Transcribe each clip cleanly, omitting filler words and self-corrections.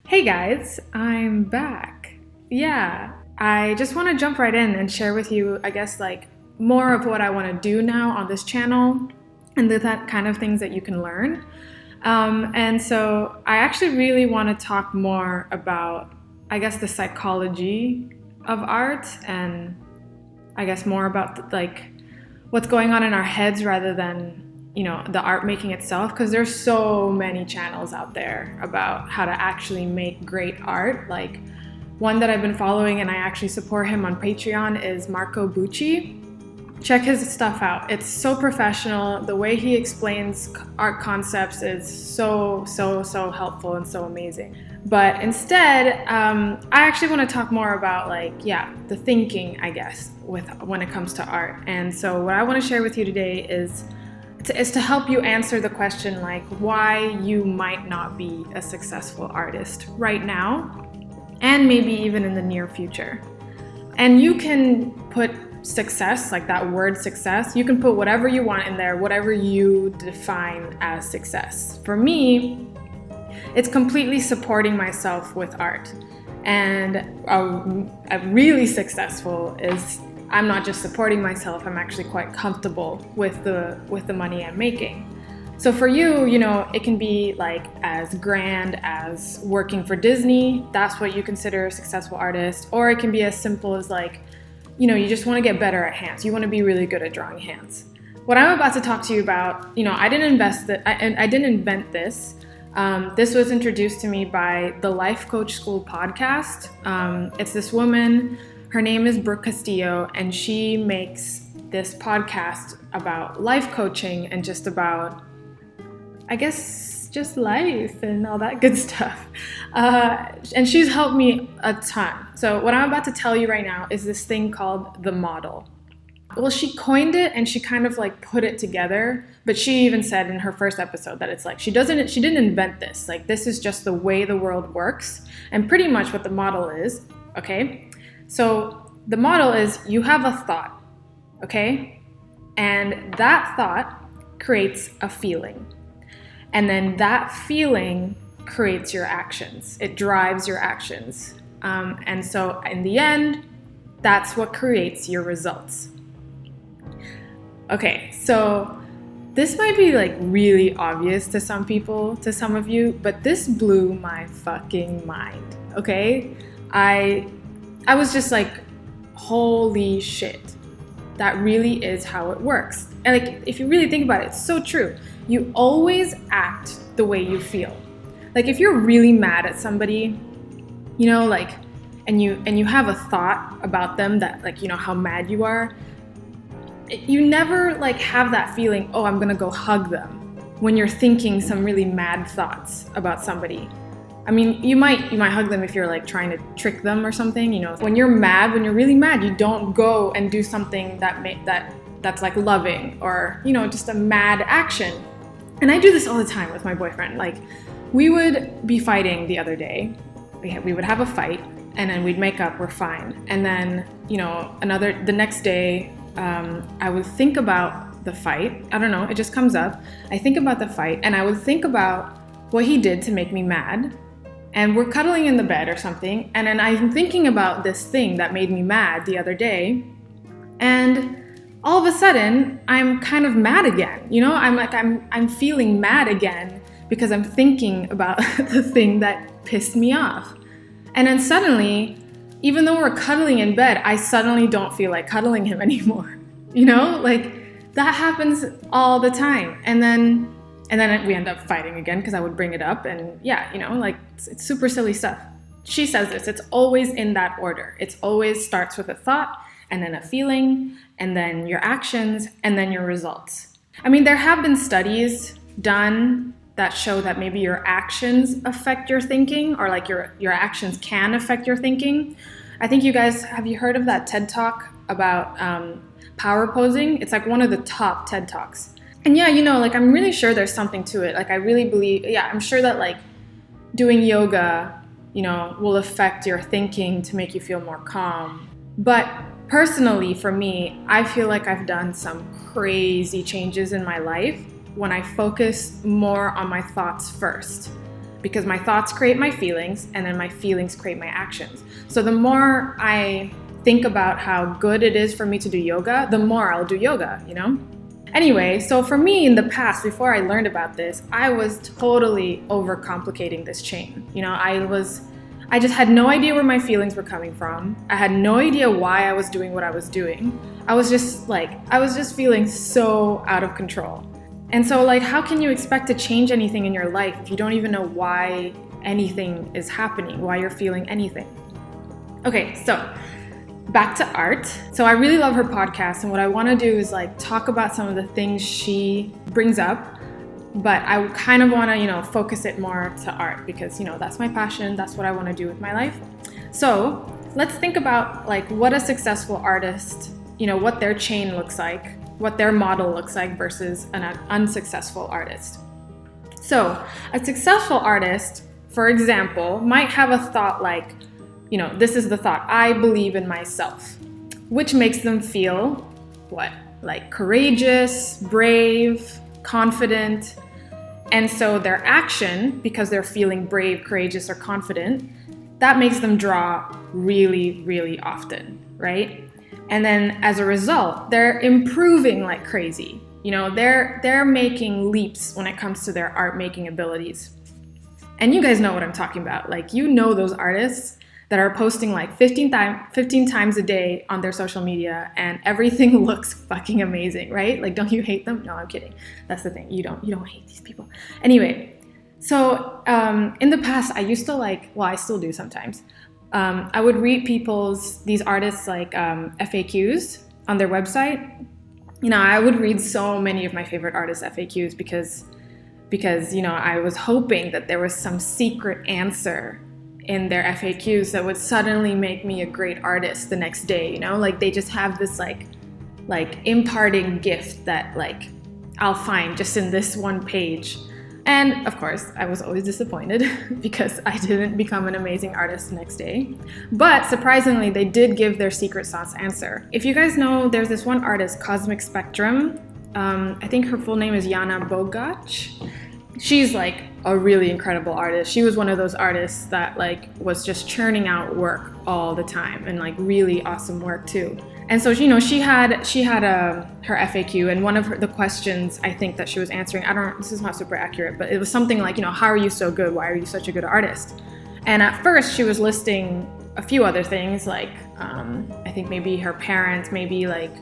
Hey guys, I'm back. Yeah, I just want to jump right in and share with you, more of what I want to do now on this channel and that kind of things that you can learn. And so I actually really want to talk more about, the psychology of art and more about what's going on in our heads rather than the art making itself, because there's so many channels out there about how to actually make great art. Like one that I've been following and I actually support him on Patreon is Marco Bucci. Check his stuff out. It's so professional. The way he explains art concepts is so helpful and so amazing. But instead, I actually want to talk more about the thinking, when it comes to art. And so what I want to share with you today is to help you answer the question why you might not be a successful artist right now and maybe even in the near future. And you can put success, like that word success, you can put whatever you want in there, whatever you define as success. For me, it's completely supporting myself with art. And a really successful is I'm not just supporting myself, I'm actually quite comfortable with the money I'm making. So for you, it can be as grand as working for Disney, that's what you consider a successful artist, or it can be as simple as you just want to get better at hands, you want to be really good at drawing hands. What I'm about to talk to you about, I didn't invent this. This was introduced to me by the Life Coach School podcast. It's this woman. Her name is Brooke, and she makes this podcast about life coaching and just about, just life and all that good stuff. And she's helped me a ton. So what I'm about to tell you right now is this thing called the model. Well, she coined it and she kind of put it together, but she even said in her first episode that it's she didn't invent this. This is just the way the world works and pretty much what the model is, okay? So the model is you have a thought, okay? And that thought creates a feeling. And then that feeling creates your actions. It drives your actions. And so in the end, that's what creates your results. Okay, so this might be really obvious to some people, to some of you, but this blew my fucking mind, okay? I was just holy shit, that really is how it works. And if you really think about it, it's so true. You always act the way you feel. If you're really mad at somebody, and you have a thought about them that how mad you are, you never have that feeling, oh, I'm gonna go hug them when you're thinking some really mad thoughts about somebody. I mean, you might hug them if you're trying to trick them or something, When you're mad, when you're really mad, you don't go and do something that's loving or, just a mad action. And I do this all the time with my boyfriend. We would be fighting the other day. We would have a fight and then we'd make up, we're fine. And then, the next day, I would think about the fight. I don't know, it just comes up. I think about the fight and I would think about what he did to make me mad. And we're cuddling in the bed or something, and then I'm thinking about this thing that made me mad the other day, and all of a sudden, I'm kind of mad again, I'm feeling mad again because I'm thinking about the thing that pissed me off. And then suddenly, even though we're cuddling in bed, I suddenly don't feel like cuddling him anymore, that happens all the time. And then we end up fighting again because I would bring it up and it's super silly stuff. She says this, it's always in that order. It's always starts with a thought and then a feeling and then your actions and then your results. I mean, there have been studies done that show that maybe your actions affect your thinking or your actions can affect your thinking. I think have you heard of that TED Talk about power posing? It's one of the top TED Talks. And yeah, I'm really sure there's something to it. I really believe, I'm sure that doing yoga, will affect your thinking to make you feel more calm. But personally, for me, I feel I've done some crazy changes in my life when I focus more on my thoughts first. because my thoughts create my feelings, and then my feelings create my actions. So the more I think about how good it is for me to do yoga, the more I'll do yoga, you know? Anyway, so for me in the past, before I learned about this, I was totally overcomplicating this chain. You know, I just had no idea where my feelings were coming from. I had no idea why I was doing what I was doing. I was just feeling so out of control. And so like, how can you expect to change anything in your life if you don't even know why anything is happening, why you're feeling anything? Okay, so back to art. So I really love her podcast, and what I want to do is like talk about some of the things she brings up, but I kind of want to, you know, focus it more to art because, you know, that's my passion. That's what I want to do with my life. So let's think about like what a successful artist, you know, what their chain looks like, what their model looks like versus an unsuccessful artist. So a successful artist, for example, might have a thought like, you know, this is the thought, I believe in myself, which makes them feel what? Like courageous, brave, confident. And so their action, because they're feeling brave, courageous, or confident, that makes them draw really, really often, right? And then as a result, they're improving like crazy. You know, they're making leaps when it comes to their art making abilities. And you guys know what I'm talking about. Like, you know, those artists that are posting like 15 times a day on their social media and everything looks fucking amazing, right? Like, don't you hate them? No, I'm kidding. That's the thing. You don't hate these people. Anyway, so in the past, I used to I still do sometimes. I would read these artists like FAQs on their website. You know, I would read so many of my favorite artists' FAQs because, you know, I was hoping that there was some secret answer in their FAQs that would suddenly make me a great artist the next day, you know? Like, they just have this like imparting gift that like I'll find just in this one page. And of course, I was always disappointed because I didn't become an amazing artist the next day. But surprisingly, they did give their secret sauce answer. If you guys know, there's this one artist, Cosmic Spectrum. I think her full name is Jana Bogach. She's like a really incredible artist. She was one of those artists that like was just churning out work all the time, and like really awesome work too. And so, you know, she had her FAQ, and one of the questions I think that she was answering, this is not super accurate, but it was something like, you know, how are you so good? Why are you such a good artist? And at first she was listing a few other things, like I think maybe her parents, maybe like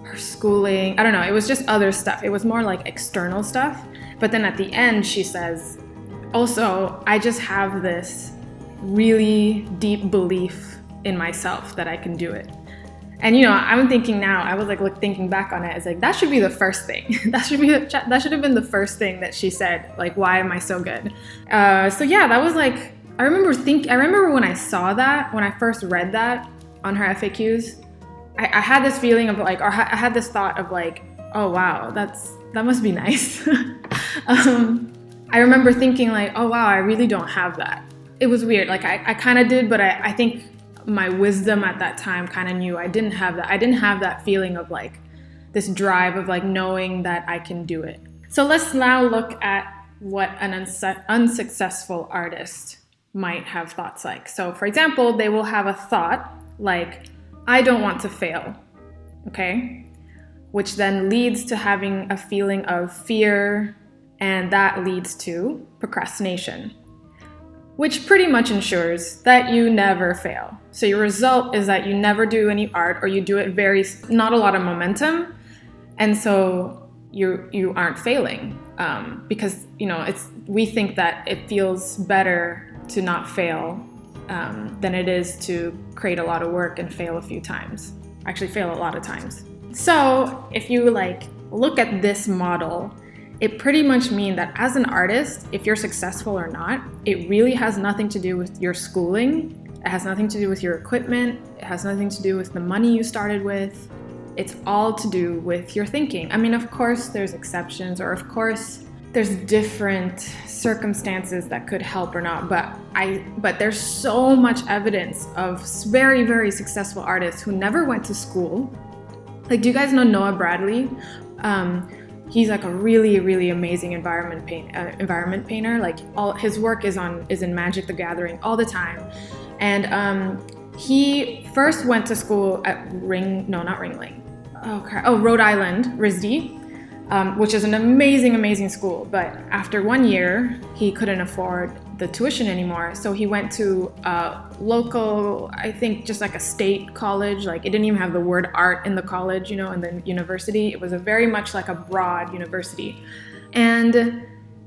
her schooling. I don't know. It was just other stuff. It was more like external stuff. But then at the end, she says, also, I just have this really deep belief in myself that I can do it. And, you know, I'm thinking now, I was like thinking back on it, it's like, that should be the first thing. that should have been the first thing that she said, like, why am I so good? So yeah, that was like, I remember when I saw that, when I first read that on her FAQs, I had this feeling of like, or I had this thought of like, oh wow, that must be nice. I remember thinking like, oh wow, I really don't have that. It was weird. Like I kind of did, but I think my wisdom at that time kind of knew I didn't have that. I didn't have that feeling of like this drive of like knowing that I can do it. So let's now look at what an unsuccessful artist might have thoughts like. So for example, they will have a thought like, I don't want to fail, okay? Which then leads to having a feeling of fear, and that leads to procrastination, which pretty much ensures that you never fail. So your result is that you never do any art, or you do it not a lot of momentum, and so you aren't failing because, you know, we think that it feels better to not fail than it is to create a lot of work and fail a few times. Actually, fail a lot of times. So if you like look at this model, it pretty much means that as an artist, if you're successful or not, it really has nothing to do with your schooling. It has nothing to do with your equipment. It has nothing to do with the money you started with. It's all to do with your thinking. I mean, of course, there's exceptions, or of course, there's different circumstances that could help or not, but there's so much evidence of very, very successful artists who never went to school. Like, do you guys know Noah Bradley? He's like a really, really amazing environment painter. Like all his work is in Magic the Gathering all the time. And he first went to school at Rhode Island, RISD, which is an amazing, amazing school. But after 1 year, he couldn't afford the tuition anymore. So he went to a local, I think just like a state college. Like it didn't even have the word art in the college, in the university. It was a very much like a broad university. And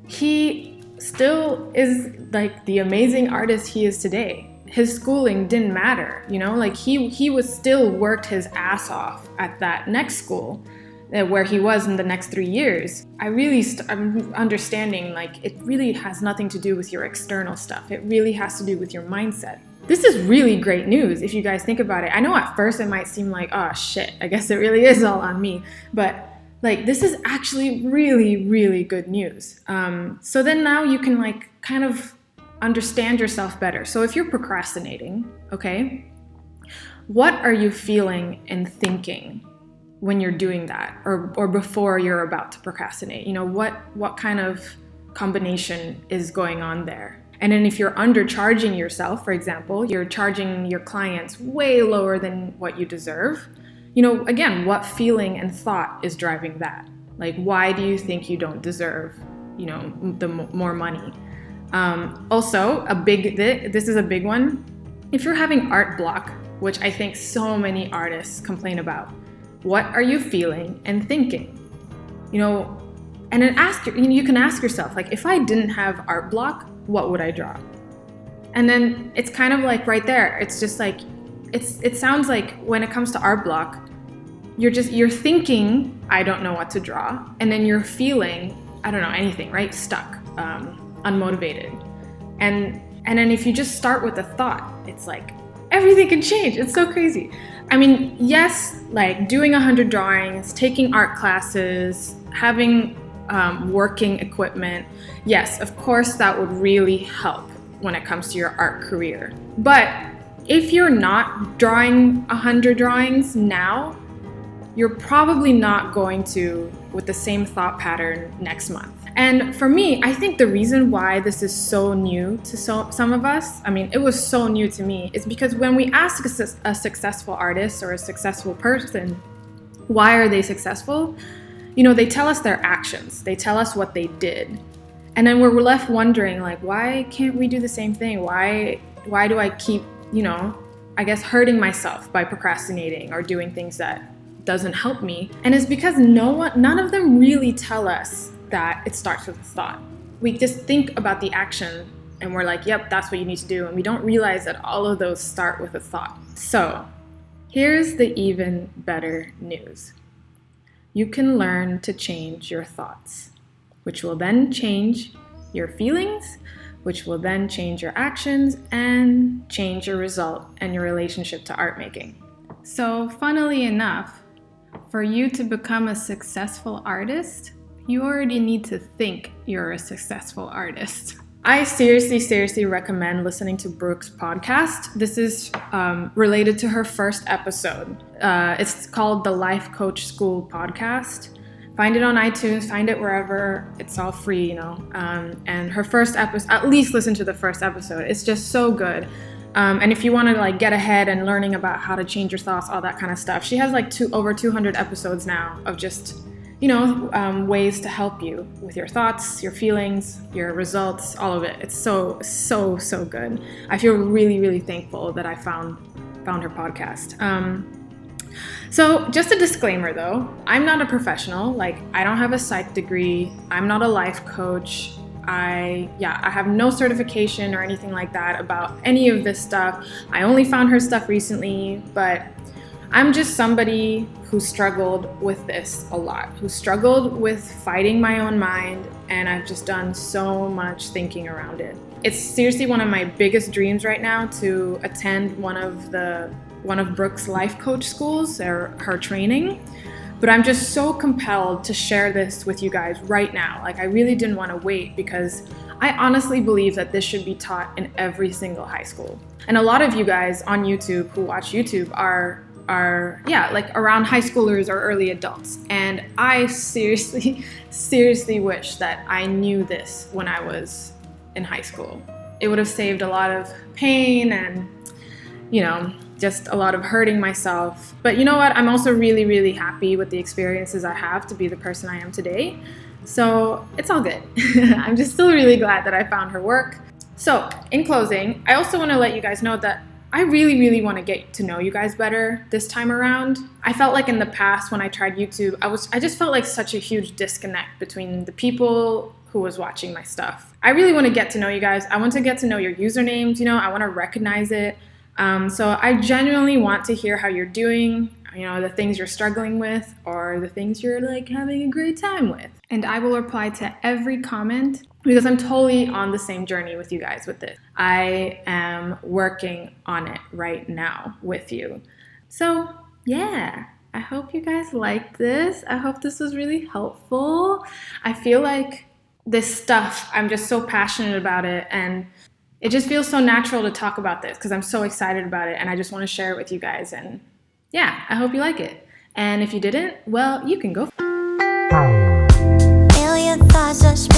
he still is like the amazing artist he is today. His schooling didn't matter, like he was still worked his ass off at that next school where he was in the next 3 years. I'm understanding like it really has nothing to do with your external stuff. It really has to do with your mindset. This is really great news if you guys think about it. I know at first it might seem like, oh shit, I guess it really is all on me. But like this is actually really, really good news. So then now you can like kind of understand yourself better. So if you're procrastinating, okay, what are you feeling and thinking when you're doing that, or before you're about to procrastinate? What kind of combination is going on there? And then if you're undercharging yourself, for example, you're charging your clients way lower than what you deserve, again, what feeling and thought is driving that? Like, why do you think you don't deserve, the more money? Also, this is a big one. If you're having art block, which I think so many artists complain about, what are you feeling and thinking? And then you can ask yourself, like, if I didn't have art block, what would I draw? And then it's kind of like right there. It's just like, it sounds like when it comes to art block, you're thinking, I don't know what to draw. And then you're feeling, I don't know, anything, right? Stuck. Unmotivated. And then if you just start with a thought, it's like everything can change. It's so crazy. I mean, yes, like doing 100 drawings, taking art classes, having working equipment, yes, of course that would really help when it comes to your art career. But if you're not drawing 100 drawings now, you're probably not going to with the same thought pattern next month. And for me, I think the reason why this is so new to some of us, I mean, it was so new to me, is because when we ask a successful artist or a successful person, why are they successful? They tell us their actions. They tell us what they did. And then we're left wondering, like, why can't we do the same thing? Why do I keep, I guess hurting myself by procrastinating or doing things that doesn't help me? And it's because none of them really tell us that it starts with a thought. We just think about the action and we're like, yep, that's what you need to do. And we don't realize that all of those start with a thought. So here's the even better news. You can learn to change your thoughts, which will then change your feelings, which will then change your actions and change your result and your relationship to art making. So funnily enough, for you to become a successful artist, you already need to think you're a successful artist. I seriously recommend listening to Brooke's podcast. This is related to her first episode. It's called the Life Coach School podcast. Find it on iTunes, find it wherever. It's all free, and her first episode, at least listen to the first episode. It's just so good. And if you want to like get ahead and learning about how to change your thoughts, all that kind of stuff, she has like over 200 episodes now of just ways to help you with your thoughts, your feelings, your results, all of it. It's so good. I feel really thankful that I found her podcast. So just a disclaimer though, I'm not a professional. Like, I don't have a psych degree. I'm not a life coach. I have no certification or anything like that about any of this stuff. I only found her stuff recently, but I'm just somebody who struggled with this a lot, who struggled with fighting my own mind, and I've just done so much thinking around it. It's seriously one of my biggest dreams right now to attend one of Brooke's life coach schools, or her training. But I'm just so compelled to share this with you guys right now. Like, I really didn't want to wait, because I honestly believe that this should be taught in every single high school. And a lot of you guys on YouTube who watch YouTube are are, yeah, like around high schoolers or early adults. And I seriously, seriously wish that I knew this when I was in high school. It would have saved a lot of pain and, you know, just a lot of hurting myself. But you know what? I'm also really, really happy with the experiences I have to be the person I am today. So it's all good. I'm just still really glad that I found her work. So in closing, I also want to let you guys know that I really, really want to get to know you guys better this time around. I felt like in the past when I tried YouTube, I just felt like such a huge disconnect between the people who was watching my stuff. I really want to get to know you guys. I want to get to know your usernames, you know, I want to recognize it. So I genuinely want to hear how you're doing, you know, the things you're struggling with or the things you're like having a great time with. And I will reply to every comment because I'm totally on the same journey with you guys with this. I am working on it right now with you. So yeah, I hope you guys liked this. I hope this was really helpful. I feel like this stuff, I'm just so passionate about it, and it just feels so natural to talk about this because I'm so excited about it and I just want to share it with you guys. And yeah, I hope you like it. And if you didn't, well, you can go. Million thoughts just